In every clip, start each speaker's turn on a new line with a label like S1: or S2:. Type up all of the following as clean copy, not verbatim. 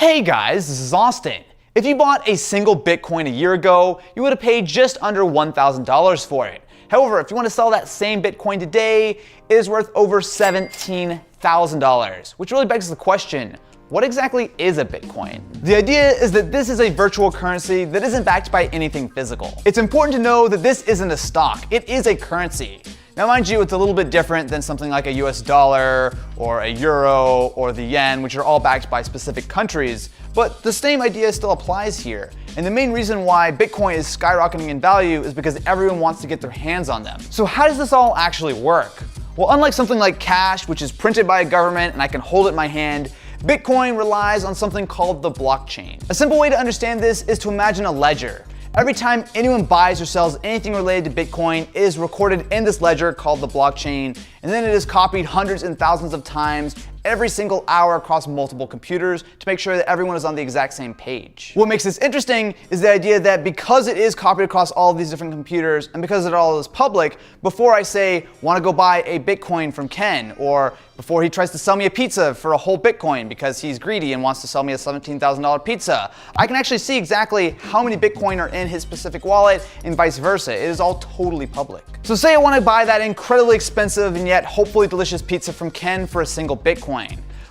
S1: Hey guys, this is Austin. If you bought a single Bitcoin a year ago, you would have paid just under $1,000 for it. However, if you want to sell that same Bitcoin today, it is worth over $17,000, which really begs the question, what exactly is a Bitcoin? The idea is that this is a virtual currency that isn't backed by anything physical. It's important to know that this isn't a stock, it is a currency. Now mind you, it's a little bit different than something like a US dollar or a euro or the yen, which are all backed by specific countries, but the same idea still applies here. And the main reason why Bitcoin is skyrocketing in value is because everyone wants to get their hands on them. So how does this all actually work? Well, unlike something like cash, which is printed by a government and I can hold it in my hand, Bitcoin relies on something called the blockchain. A simple way to understand this is to imagine a ledger. Every time anyone buys or sells anything related to Bitcoin, it is recorded in this ledger called the blockchain, and then it is copied hundreds and thousands of times every single hour across multiple computers to make sure that everyone is on the exact same page. What makes this interesting is the idea that because it is copied across all of these different computers and because it all is public, before I say, want to go buy a Bitcoin from Ken, or before he tries to sell me a pizza for a whole Bitcoin because he's greedy and wants to sell me a $17,000 pizza, I can actually see exactly how many Bitcoin are in his specific wallet and vice versa. It is all totally public. So say I want to buy that incredibly expensive and yet hopefully delicious pizza from Ken for a single Bitcoin.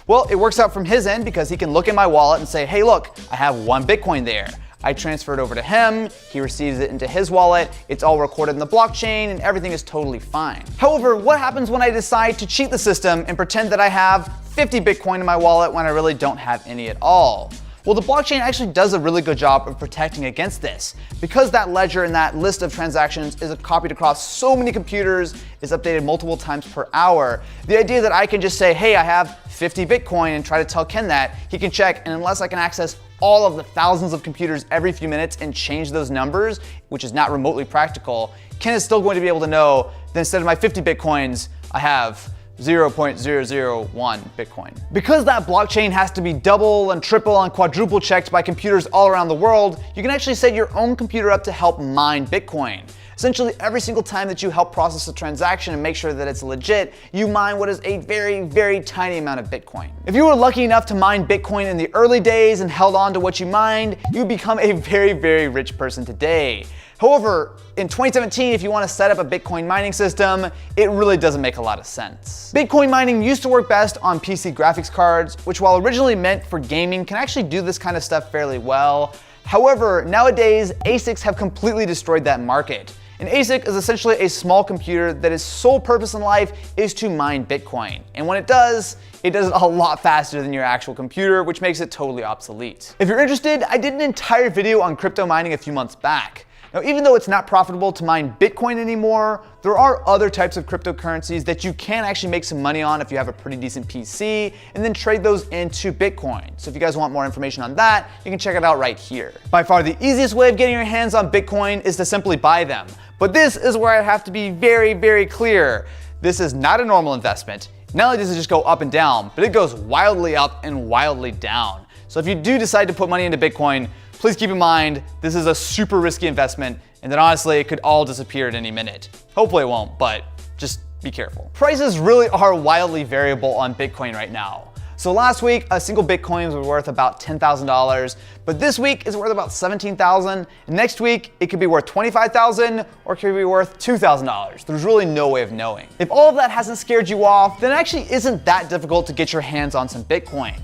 S1: Well, it works out from his end because he can look in my wallet and say, hey look, I have one Bitcoin there. I transfer it over to him, he receives it into his wallet, it's all recorded in the blockchain, and everything is totally fine. However, what happens when I decide to cheat the system and pretend that I have 50 Bitcoin in my wallet when I really don't have any at all? Well, the blockchain actually does a really good job of protecting against this. Because that ledger and that list of transactions is copied across so many computers, is updated multiple times per hour, the idea that I can just say, hey, I have 50 Bitcoin and try to tell Ken that, he can check, and unless I can access all of the thousands of computers every few minutes and change those numbers, which is not remotely practical, Ken is still going to be able to know that instead of my 50 Bitcoins, I have 0.001 Bitcoin. Because that blockchain has to be double and triple and quadruple checked by computers all around the world, you can actually set your own computer up to help mine Bitcoin. Essentially, every single time that you help process a transaction and make sure that it's legit, you mine what is a very, very tiny amount of Bitcoin. If you were lucky enough to mine Bitcoin in the early days and held on to what you mined, you'd become a very, very rich person today. However, in 2017, if you want to set up a Bitcoin mining system, it really doesn't make a lot of sense. Bitcoin mining used to work best on PC graphics cards, which while originally meant for gaming, can actually do this kind of stuff fairly well. However, nowadays, ASICs have completely destroyed that market. An ASIC is essentially a small computer that its sole purpose in life is to mine Bitcoin. And when it does it a lot faster than your actual computer, which makes it totally obsolete. If you're interested, I did an entire video on crypto mining a few months back. Now, even though it's not profitable to mine Bitcoin anymore, there are other types of cryptocurrencies that you can actually make some money on if you have a pretty decent PC, and then trade those into Bitcoin. So if you guys want more information on that, you can check it out right here. By far the easiest way of getting your hands on Bitcoin is to simply buy them. But this is where I have to be very, very clear. This is not a normal investment. Not only does it just go up and down, but it goes wildly up and wildly down. So if you do decide to put money into Bitcoin, please keep in mind, this is a super risky investment, and that honestly, it could all disappear at any minute. Hopefully it won't, but just be careful. Prices really are wildly variable on Bitcoin right now. So last week, a single Bitcoin was worth about $10,000, but this week is worth about $17,000, and next week, it could be worth $25,000, or it could be worth $2,000. There's really no way of knowing. If all of that hasn't scared you off, then it actually isn't that difficult to get your hands on some Bitcoin.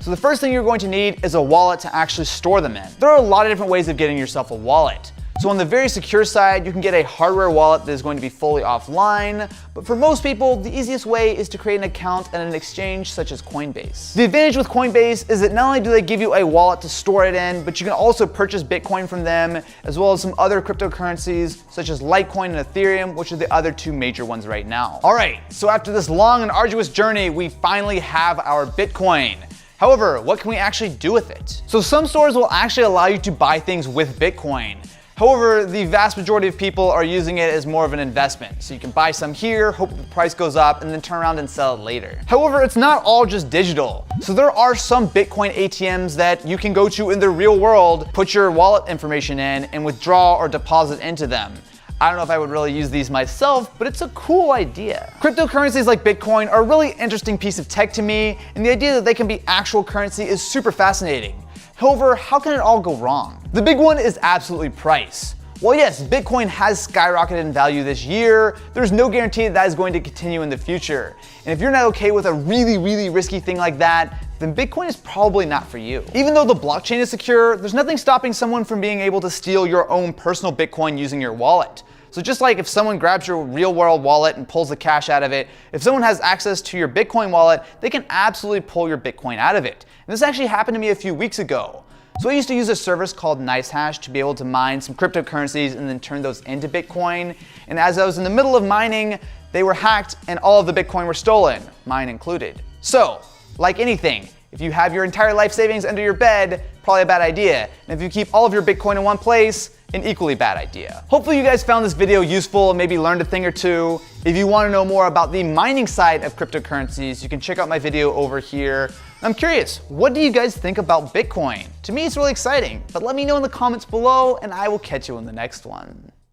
S1: So the first thing you're going to need is a wallet to actually store them in. There are a lot of different ways of getting yourself a wallet. So on the very secure side, you can get a hardware wallet that is going to be fully offline, but for most people, the easiest way is to create an account at an exchange such as Coinbase. The advantage with Coinbase is that not only do they give you a wallet to store it in, but you can also purchase Bitcoin from them, as well as some other cryptocurrencies such as Litecoin and Ethereum, which are the other two major ones right now. All right, so after this long and arduous journey, we finally have our Bitcoin. However, what can we actually do with it? So some stores will actually allow you to buy things with Bitcoin. However, the vast majority of people are using it as more of an investment. So you can buy some here, hope the price goes up, and then turn around and sell it later. However, it's not all just digital. So there are some Bitcoin ATMs that you can go to in the real world, put your wallet information in, and withdraw or deposit into them. I don't know if I would really use these myself, but it's a cool idea. Cryptocurrencies like Bitcoin are a really interesting piece of tech to me, and the idea that they can be actual currency is super fascinating. However, how can it all go wrong? The big one is absolutely price. While yes, Bitcoin has skyrocketed in value this year, there's no guarantee that is going to continue in the future. And if you're not okay with a really risky thing like that, then Bitcoin is probably not for you. Even though the blockchain is secure, there's nothing stopping someone from being able to steal your own personal Bitcoin using your wallet. So just like if someone grabs your real world wallet and pulls the cash out of it, if someone has access to your Bitcoin wallet, they can absolutely pull your Bitcoin out of it. And this actually happened to me a few weeks ago. So I used to use a service called NiceHash to be able to mine some cryptocurrencies and then turn those into Bitcoin. And as I was in the middle of mining, they were hacked and all of the Bitcoin were stolen, mine included. So, like anything, if you have your entire life savings under your bed, probably a bad idea. And if you keep all of your Bitcoin in one place, an equally bad idea. Hopefully you guys found this video useful and maybe learned a thing or two. If you want to know more about the mining side of cryptocurrencies, you can check out my video over here. I'm curious, what do you guys think about Bitcoin? To me, it's really exciting, but let me know in the comments below and I will catch you in the next one.